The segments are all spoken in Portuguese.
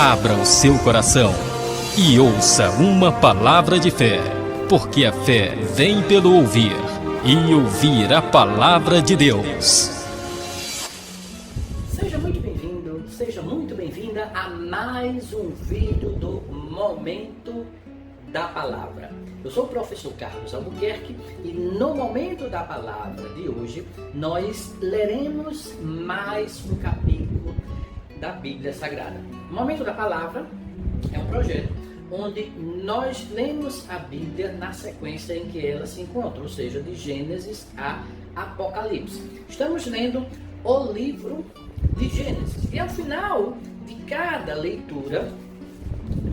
Abra o seu coração e ouça uma palavra de fé, porque a fé vem pelo ouvir, e ouvir a palavra de Deus. Seja muito bem-vindo, seja muito bem-vinda a mais um vídeo do Momento da Palavra. Eu sou o professor Carlos Albuquerque e no Momento da Palavra de hoje nós leremos mais um capítulo da Bíblia Sagrada. O Momento da Palavra é um projeto onde nós lemos a Bíblia na sequência em que ela se encontra, ou seja, de Gênesis a Apocalipse. Estamos lendo o livro de Gênesis e ao final de cada leitura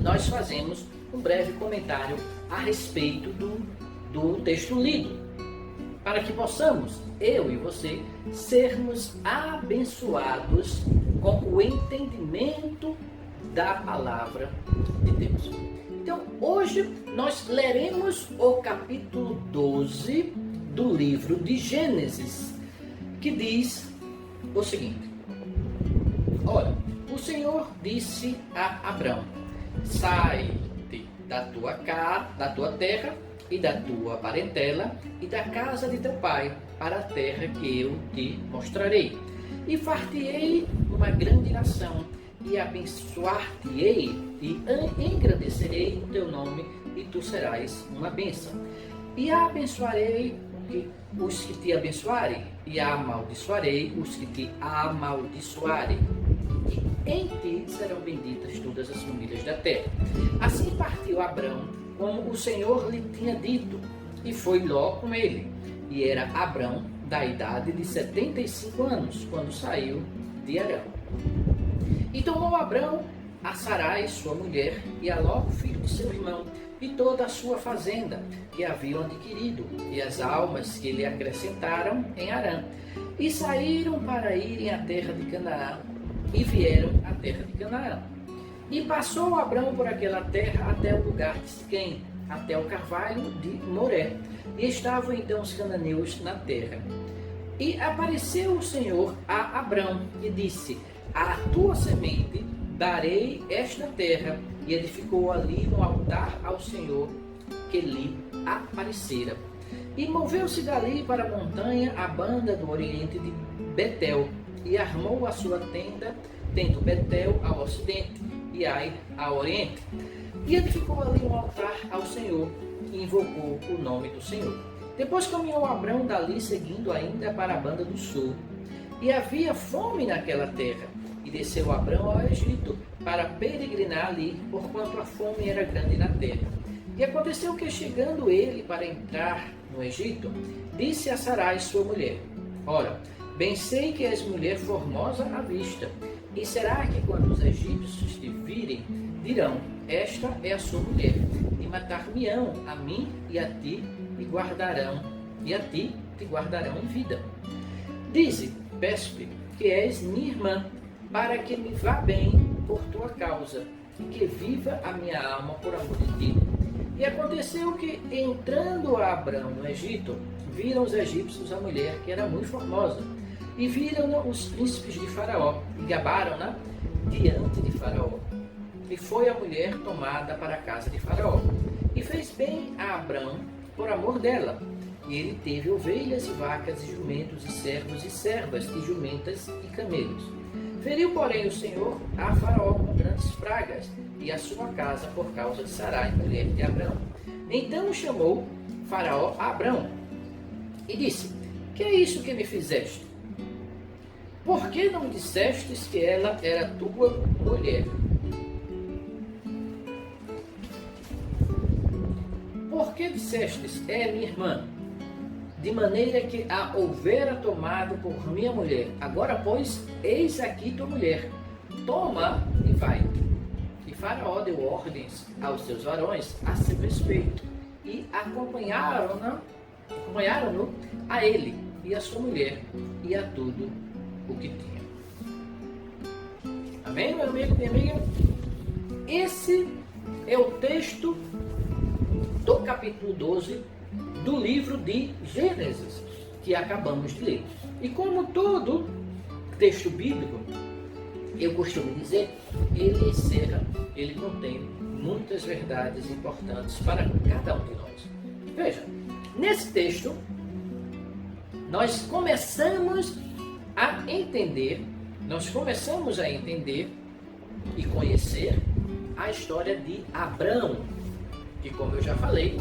nós fazemos um breve comentário a respeito do texto lido, para que possamos, eu e você, sermos abençoados com o entendimento da palavra de Deus. Então, hoje nós leremos o capítulo 12 do livro de Gênesis, que diz o seguinte: Ora, o Senhor disse a Abrão: sai-te da tua terra e da tua parentela e da casa de teu pai para a terra que eu te mostrarei. E far-te-ei uma grande nação, e abençoar-te-ei, e engrandecerei o teu nome, e tu serás uma bênção. E abençoarei os que te abençoarem, e amaldiçoarei os que te amaldiçoarem. E em ti serão benditas todas as famílias da terra. Assim partiu Abrão, como o Senhor lhe tinha dito, e foi Ló com ele. E era Abrão da idade de 75 anos, quando saiu de Arã. E tomou Abrão a Sarai, sua mulher, e a Ló, filho de seu irmão, e toda a sua fazenda, que haviam adquirido, e as almas que lhe acrescentaram em Arã. E saíram para irem à terra de Canaã, e vieram à terra de Canaã. E passou Abrão por aquela terra até o lugar de Siquém, até o carvalho de Moré. E estavam então os cananeus na terra. E apareceu o Senhor a Abrão e disse: à tua semente darei esta terra. E edificou ali um altar ao Senhor que lhe aparecera. E moveu-se dali para a montanha à banda do oriente de Betel, e armou a sua tenda, tendo Betel ao ocidente e Ai ao oriente. E edificou ali um altar ao Senhor, e invocou o nome do Senhor. Depois caminhou Abrão dali, seguindo ainda para a banda do sul. E havia fome naquela terra, e desceu Abrão ao Egito, para peregrinar ali, porquanto a fome era grande na terra. E aconteceu que, chegando ele para entrar no Egito, disse a Sarai, sua mulher: ora, bem sei que és mulher formosa à vista, e será que quando os egípcios te virem, dirão: esta é a sua mulher, e matar-me-ão a mim e a ti, e a ti te guardarão em vida. Dize, peço-te, que és minha irmã, para que me vá bem por tua causa, e que viva a minha alma por amor de ti. E aconteceu que, entrando a Abrão no Egito, viram os egípcios a mulher, que era muito formosa, e viram-na os príncipes de Faraó, e gabaram-na diante de Faraó. E foi a mulher tomada para a casa de Faraó. E fez bem a Abrão por amor dela. E ele teve ovelhas e vacas e jumentos e servos e servas e jumentas e camelos. Feriu, porém, o Senhor a Faraó com grandes pragas e a sua casa por causa de Sarai, mulher de Abrão. Então chamou Faraó a Abrão e disse: que é isso que me fizeste? Por que não dissestes que ela era tua mulher? Por que dissestes: é minha irmã? De maneira que a houvera tomado por minha mulher. Agora, pois, eis aqui tua mulher. Toma e vai. E Faraó deu ordens aos seus varões a seu respeito, e acompanharam-no a ele e a sua mulher e a tudo o que tinha. Amém, meu amigo, minha amiga? Esse é o texto do capítulo 12 do livro de Gênesis, que acabamos de ler. E como todo texto bíblico, eu costumo dizer, ele encerra, ele contém muitas verdades importantes para cada um de nós. Veja, nesse texto, nós começamos a entender e conhecer a história de Abrão, que, como eu já falei,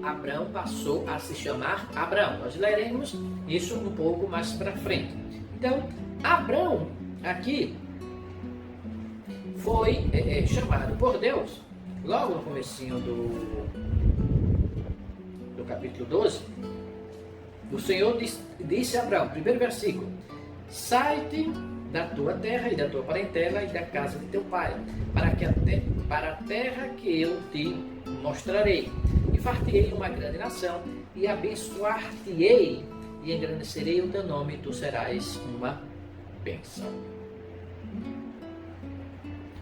Abrão passou a se chamar Abrão. Nós leremos isso um pouco mais para frente. Então, Abrão aqui foi chamado por Deus, logo no comecinho do capítulo 12, o Senhor disse a Abrão, primeiro versículo: sai-te da tua terra e da tua parentela e da casa de teu pai, para a terra que eu te mostrarei, e far-te-ei uma grande nação, e abençoar-te-ei, e engrandecerei o teu nome, e tu serás uma bênção.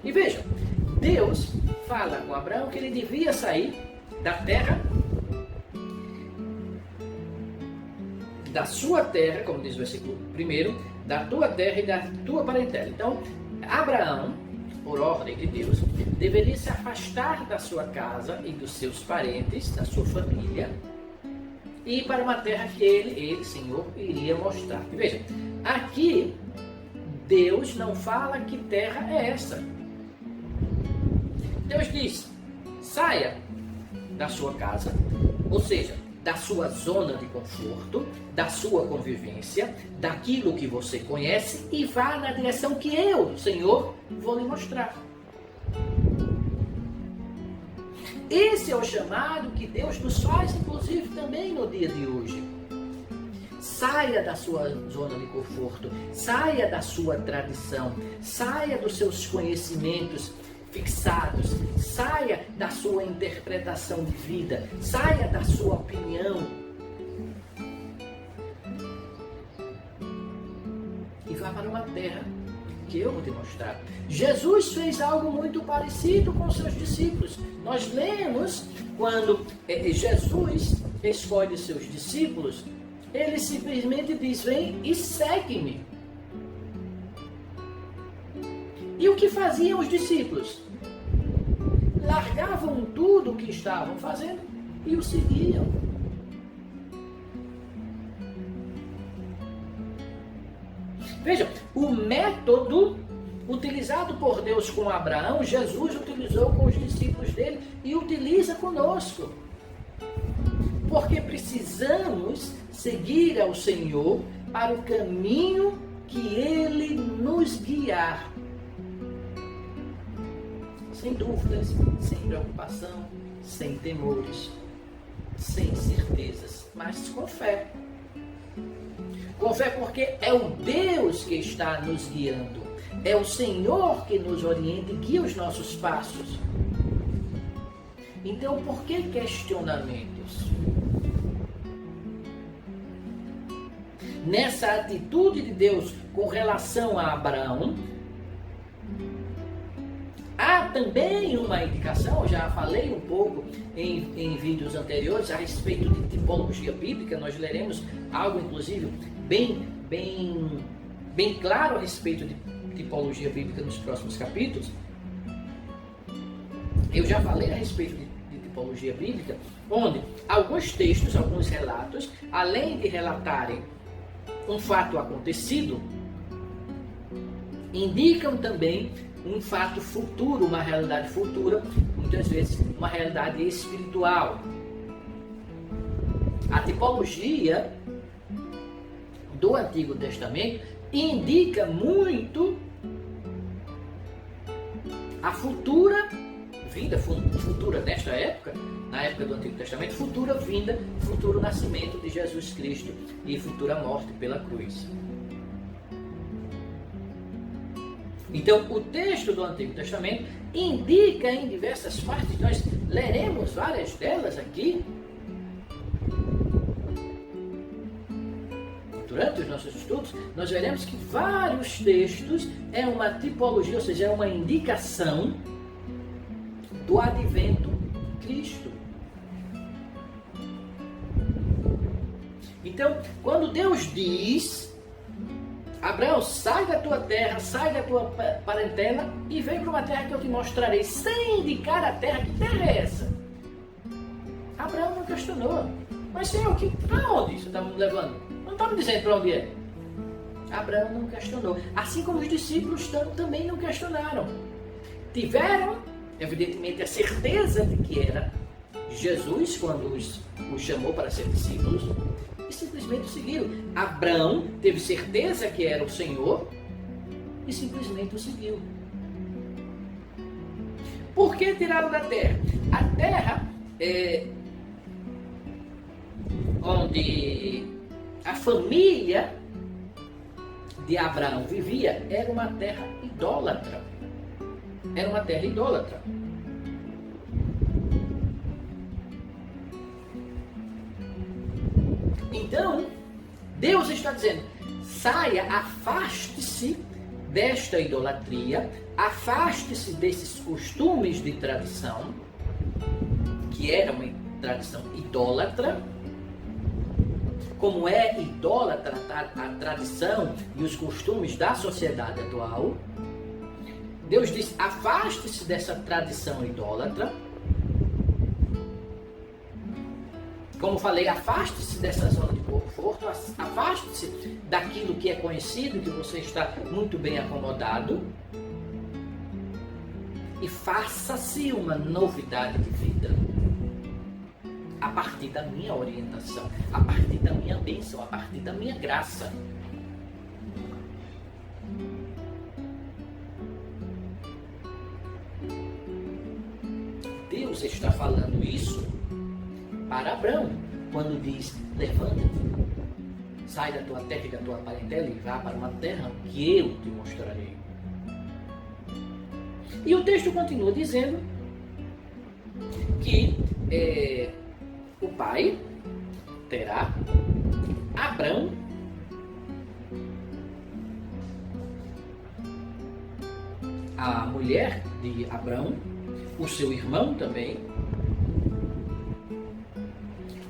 E vejam, Deus fala com Abraão que ele devia sair da terra, da sua terra, como diz o versículo 1, da tua terra e da tua parentela. Então, Abraão, por ordem de Deus, deveria se afastar da sua casa e dos seus parentes, da sua família, e ir para uma terra que ele, Senhor, iria mostrar. E veja, aqui Deus não fala que terra é essa. Deus diz: saia da sua casa, ou seja, da sua zona de conforto, da sua convivência, daquilo que você conhece, e vá na direção que eu, Senhor, vou lhe mostrar. Esse é o chamado que Deus nos faz, inclusive, também no dia de hoje. Saia da sua zona de conforto, saia da sua tradição, saia dos seus conhecimentos fixados, saia da sua interpretação de vida, saia da sua opinião e vá para uma terra que eu vou te mostrar. Jesus fez algo muito parecido com seus discípulos. Nós lemos quando Jesus escolhe seus discípulos, ele simplesmente diz: vem e segue-me. E o que faziam os discípulos? Largavam tudo o que estavam fazendo e o seguiam. Vejam, o método utilizado por Deus com Abraão, Jesus utilizou com os discípulos dele e utiliza conosco. Porque precisamos seguir ao Senhor para o caminho que Ele nos guiar. Sem dúvidas, sem preocupação, sem temores, sem certezas, mas com fé. Com fé, porque é o Deus que está nos guiando. É o Senhor que nos orienta e guia os nossos passos. Então, por que questionamentos? Nessa atitude de Deus com relação a Abraão, há também uma indicação, eu já falei um pouco em vídeos anteriores a respeito de tipologia bíblica. Nós leremos algo, inclusive, bem claro a respeito de tipologia bíblica nos próximos capítulos. Eu já falei a respeito de tipologia bíblica, onde alguns textos, alguns relatos, além de relatarem um fato acontecido, indicam também um fato futuro, uma realidade futura, muitas vezes uma realidade espiritual. A tipologia do Antigo Testamento indica muito a futura vinda, futura nesta época, na época do Antigo Testamento, futura vinda, futuro nascimento de Jesus Cristo e futura morte pela cruz. Então, o texto do Antigo Testamento indica em diversas partes, nós leremos várias delas aqui durante os nossos estudos. Nós veremos que vários textos é uma tipologia, ou seja, é uma indicação do advento de Cristo. Então, quando Deus diz Abraão, sai da tua terra, sai da tua parentela e vem para uma terra que eu te mostrarei, sem indicar a terra. Que terra é essa? Abraão não questionou. Mas Senhor, para onde você está me levando? Não está me dizendo para onde é. Abraão não questionou. Assim como os discípulos também não questionaram. Tiveram, evidentemente, a certeza de que era Jesus quando os chamou para ser discípulos e simplesmente o seguiram. Abraão teve certeza que era o Senhor e simplesmente o seguiu. Por que tiraram da terra? A terra onde a família de Abraão vivia era uma terra idólatra. Era uma terra idólatra. Então, Deus está dizendo, saia, afaste-se desta idolatria, afaste-se desses costumes de tradição, que era uma tradição idólatra. Como é idólatra a tradição e os costumes da sociedade atual, Deus diz, afaste-se dessa tradição idólatra. Como falei, afaste-se dessa zona de conforto, afaste-se daquilo que é conhecido, que você está muito bem acomodado, e faça-se uma novidade de vida. A partir da minha orientação, a partir da minha bênção, a partir da minha graça. Deus está falando isso para Abraão, quando diz, levanta-te, sai da tua terra e da tua parentela e vá para uma terra que eu te mostrarei. E o texto continua dizendo que o pai terá Abrão a mulher de Abrão, o seu irmão também,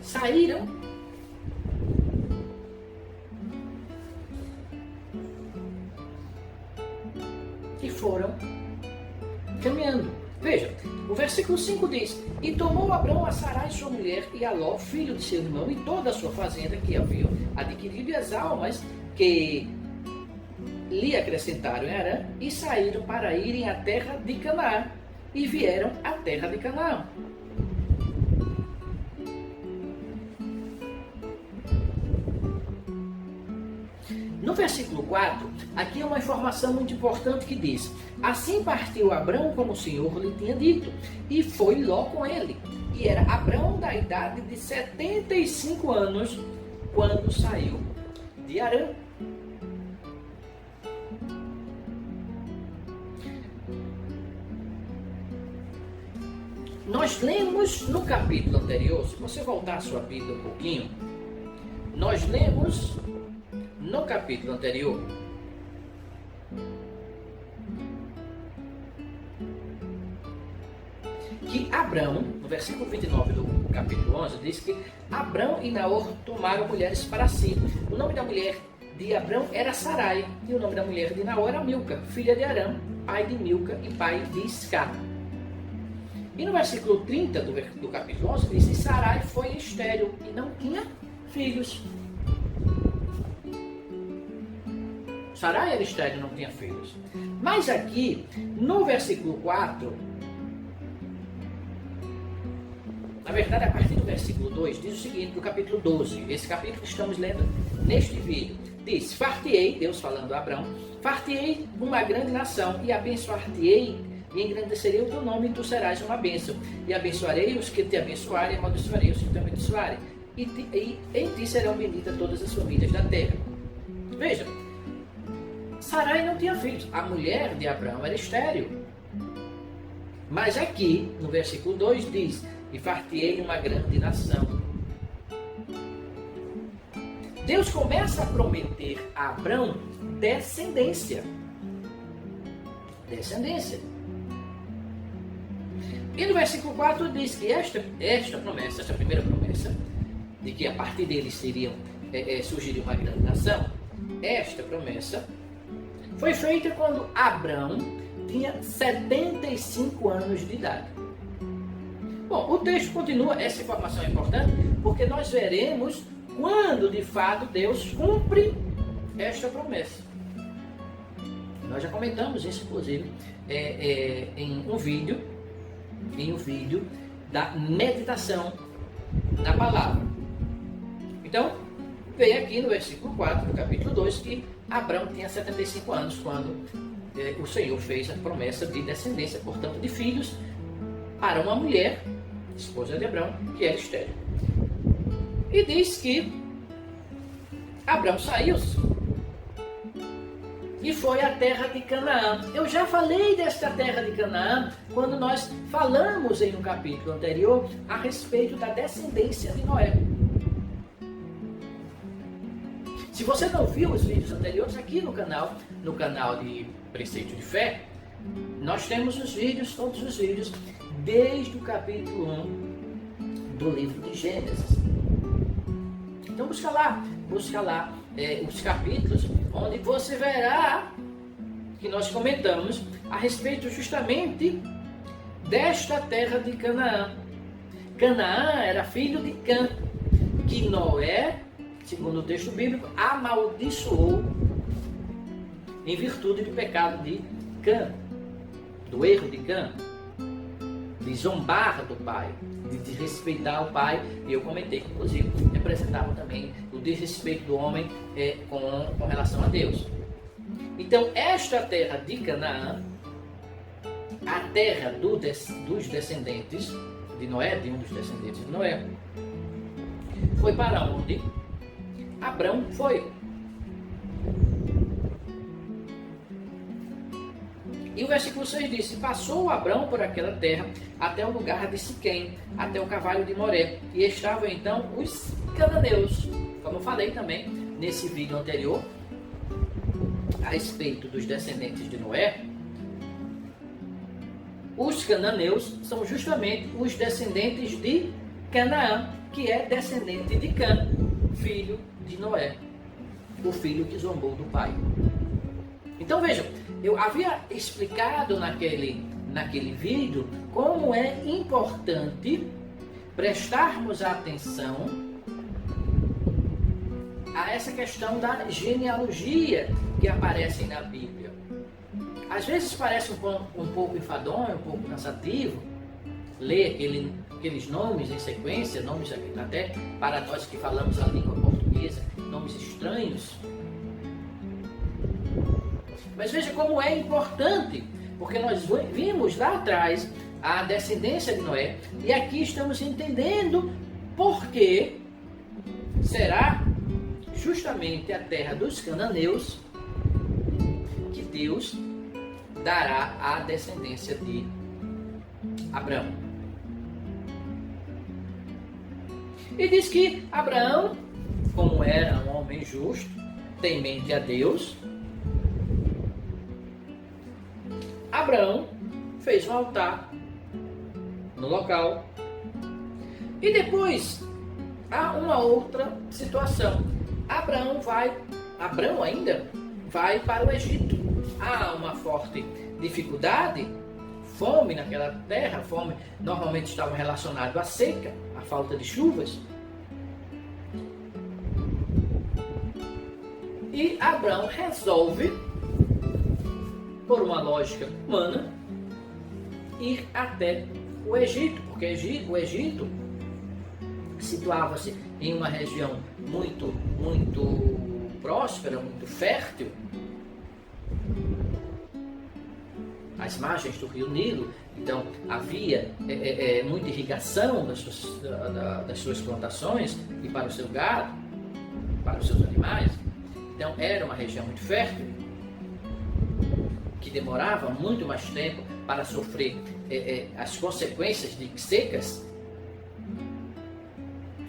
saíram e foram caminhando. Veja, o versículo 5 diz, e tomou Abrão a Sarai sua mulher e a Ló, filho de seu irmão, e toda a sua fazenda que haviam adquirido, e as almas que lhe acrescentaram em Harã, e saíram para irem à terra de Canaã, e vieram à terra de Canaã. No versículo 4, aqui é uma informação muito importante que diz, assim partiu Abrão como o Senhor lhe tinha dito, e foi Ló com ele. E era Abrão da idade de 75 anos, quando saiu de Harã. Nós lemos no capítulo anterior, se você voltar a sua Bíblia um pouquinho, nós lemos no capítulo anterior que Abrão, no versículo 29 do capítulo 11, diz que Abrão e Naor tomaram mulheres para si. O nome da mulher de Abrão era Sarai, e o nome da mulher de Naor era Milca, filha de Arã, pai de Milca e pai de Isca. E no versículo 30 do capítulo 11 diz que Sarai foi estéril e não tinha filhos. Sarai era estéril e não tinha filhos. Mas aqui, no versículo 4, na verdade, a partir do versículo 2, diz o seguinte, do capítulo 12, esse capítulo que estamos lendo neste vídeo, diz, fartei, Deus falando a Abrão, fartei uma grande nação e abençoar-te-ei e engrandecerei o teu nome e tu serás uma bênção. E abençoarei os que te abençoarem e amaldiçoarei os que te amaldiçoarem. E em ti serão benditas todas as famílias da terra. Veja, Sarai não tinha filhos. A mulher de Abraão era estéril. Mas aqui, no versículo 2, diz, e fartei uma grande nação. Deus começa a prometer a Abrão descendência. Descendência. E no versículo 4 diz que esta primeira promessa, de que a partir deles surgiria uma grande nação, esta promessa foi feita quando Abrão tinha 75 anos de idade. Bom, o texto continua, essa informação é importante, porque nós veremos quando de fato Deus cumpre esta promessa. Nós já comentamos isso, inclusive, em um vídeo da meditação da palavra. Então, vem aqui no versículo 4 do capítulo 2 que Abrão tinha 75 anos quando o Senhor fez a promessa de descendência, portanto, de filhos para uma mulher, esposa de Abrão, que era estéril. E diz que Abrão saiu e foi à terra de Canaã. Eu já falei desta terra de Canaã quando nós falamos em um capítulo anterior a respeito da descendência de Noé. Se você não viu os vídeos anteriores, aqui no canal de Preceito de Fé, nós temos os vídeos, todos os vídeos, desde o capítulo 1 do livro de Gênesis. Então busca lá os capítulos onde você verá que nós comentamos a respeito justamente desta terra de Canaã. Canaã era filho de Cã, que Noé, segundo o texto bíblico, amaldiçoou em virtude do pecado de Cã, do erro de Cã, de zombar do pai, de desrespeitar o pai. E eu comentei que, inclusive, representava também o desrespeito do homem com relação a Deus. Então, esta terra de Canaã, a terra dos descendentes de Noé, de um dos descendentes de Noé, foi para onde Abrão foi. E o versículo 6 diz: passou Abrão por aquela terra até o lugar de Siquém, até o cavalo de Moré, e estavam então os cananeus. Como eu falei também nesse vídeo anterior a respeito dos descendentes de Noé, os cananeus são justamente os descendentes de Canaã, que é descendente de Cã, filho de Noé, o filho que zombou do pai. Então vejam, eu havia explicado naquele vídeo como é importante prestarmos atenção a essa questão da genealogia que aparece na Bíblia. Às vezes parece um pouco enfadonho, um pouco cansativo ler aqueles nomes em sequência, nomes até para nós que falamos a língua portuguesa, nomes estranhos. Mas veja como é importante, porque nós vimos lá atrás a descendência de Noé, e aqui estamos entendendo por que será justamente a terra dos cananeus que Deus dará à descendência de Abraão. E diz que Abraão, como era um homem justo, temente a Deus, Abraão fez um altar no local. E depois há uma outra situação. Abraão ainda vai para o Egito. Há uma forte dificuldade, fome naquela terra. Fome normalmente estava relacionada à seca, à falta de chuvas. E Abraão resolve, por uma lógica humana, ir até o Egito, porque o Egito situava-se em uma região muito próspera, muito fértil, às margens do rio Nilo. Então havia muita irrigação das suas plantações e para o seu gado, para os seus animais. Então era uma região muito fértil, que demorava muito mais tempo para sofrer as consequências de secas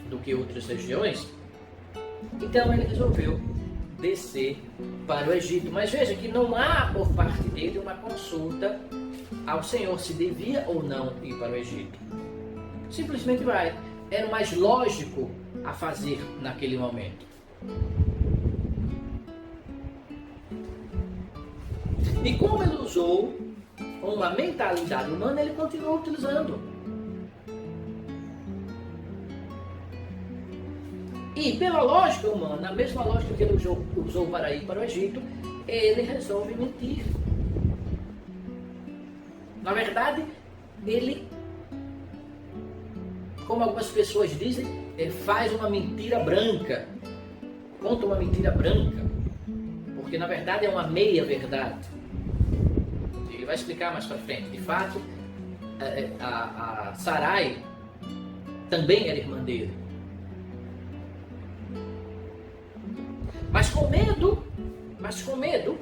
do que outras regiões. Então ele resolveu descer para o Egito. Mas veja que não há por parte dele uma consulta ao Senhor se devia ou não ir para o Egito. Simplesmente vai. Era o mais lógico a fazer naquele momento. E como ele usou uma mentalidade humana, ele continua utilizando. E pela lógica humana, a mesma lógica que ele usou para ir para o Egito, ele resolve mentir. Na verdade, ele, como algumas pessoas dizem, faz uma mentira branca. Conta uma mentira branca. Porque na verdade é uma meia verdade. Ele vai explicar mais para frente. De fato, a Sarai também era irmã dele. Mas com medo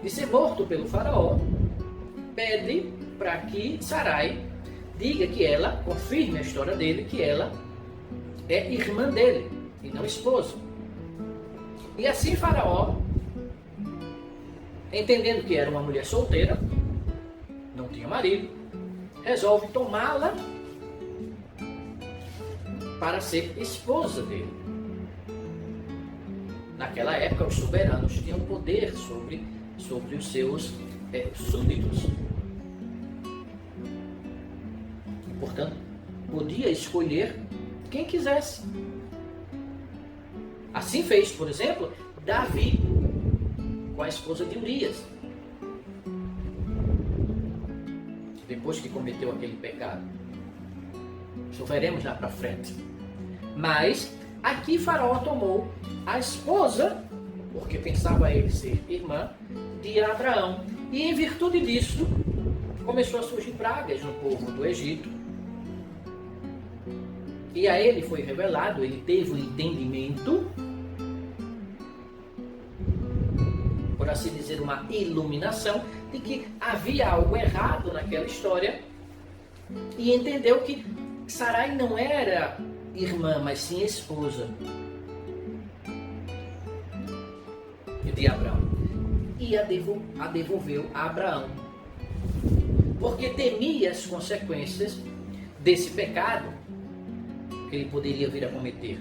de ser morto pelo faraó, pede para que Sarai diga que ela, confirme a história dele, que ela é irmã dele e não esposa. E assim faraó, entendendo que era uma mulher solteira, não tinha marido, resolve tomá-la para ser esposa dele. Naquela época, os soberanos tinham poder sobre os seus súditos. E, portanto, podia escolher quem quisesse. Assim fez, por exemplo, Davi com a esposa de Urias, depois que cometeu aquele pecado. Isso veremos lá para frente. Mas aqui Faraó tomou a esposa, porque pensava ele ser irmã, de Abraão. E em virtude disso, começou a surgir pragas no povo do Egito. E a ele foi revelado, ele teve o entendimento, por assim dizer, uma iluminação, de que havia algo errado naquela história, e entendeu que Sarai não era irmã, mas sim esposa de Abraão. E a devolveu a Abraão, porque temia as consequências desse pecado que ele poderia vir a cometer.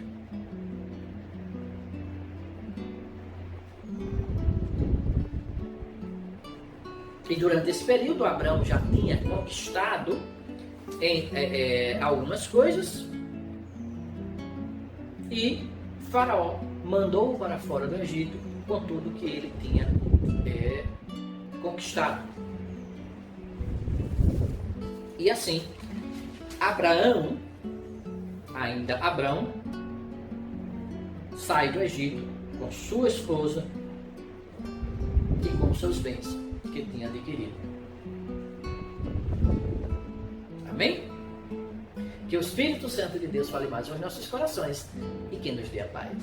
E durante esse período, Abraão já tinha conquistado algumas coisas, e Faraó mandou-o para fora do Egito com tudo que ele tinha conquistado. E assim, Abraão, sai do Egito com sua esposa e com seus bens que tinha adquirido. Amém? Que o Espírito Santo de Deus fale mais aos nossos corações e que nos dê a paz.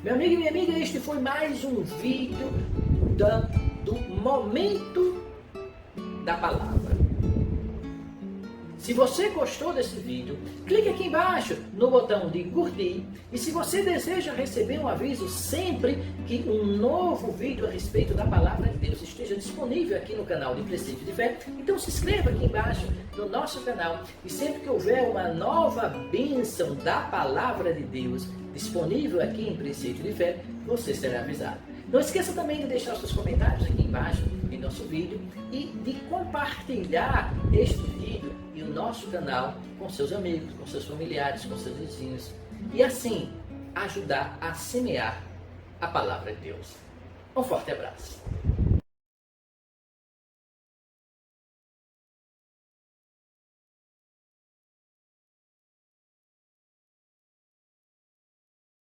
Meu amigo e minha amiga, este foi mais um vídeo do Momento da Palavra. Se você gostou desse vídeo, clique aqui embaixo no botão de curtir. E se você deseja receber um aviso sempre que um novo vídeo a respeito da Palavra de Deus esteja disponível aqui no canal de Preceito de Fé, então se inscreva aqui embaixo no nosso canal. E sempre que houver uma nova bênção da Palavra de Deus disponível aqui em Preceito de Fé, você será avisado. Não esqueça também de deixar os seus comentários aqui embaixo em nosso vídeo e de compartilhar este vídeo e o nosso canal com seus amigos, com seus familiares, com seus vizinhos, e assim ajudar a semear a Palavra de Deus. Um forte abraço.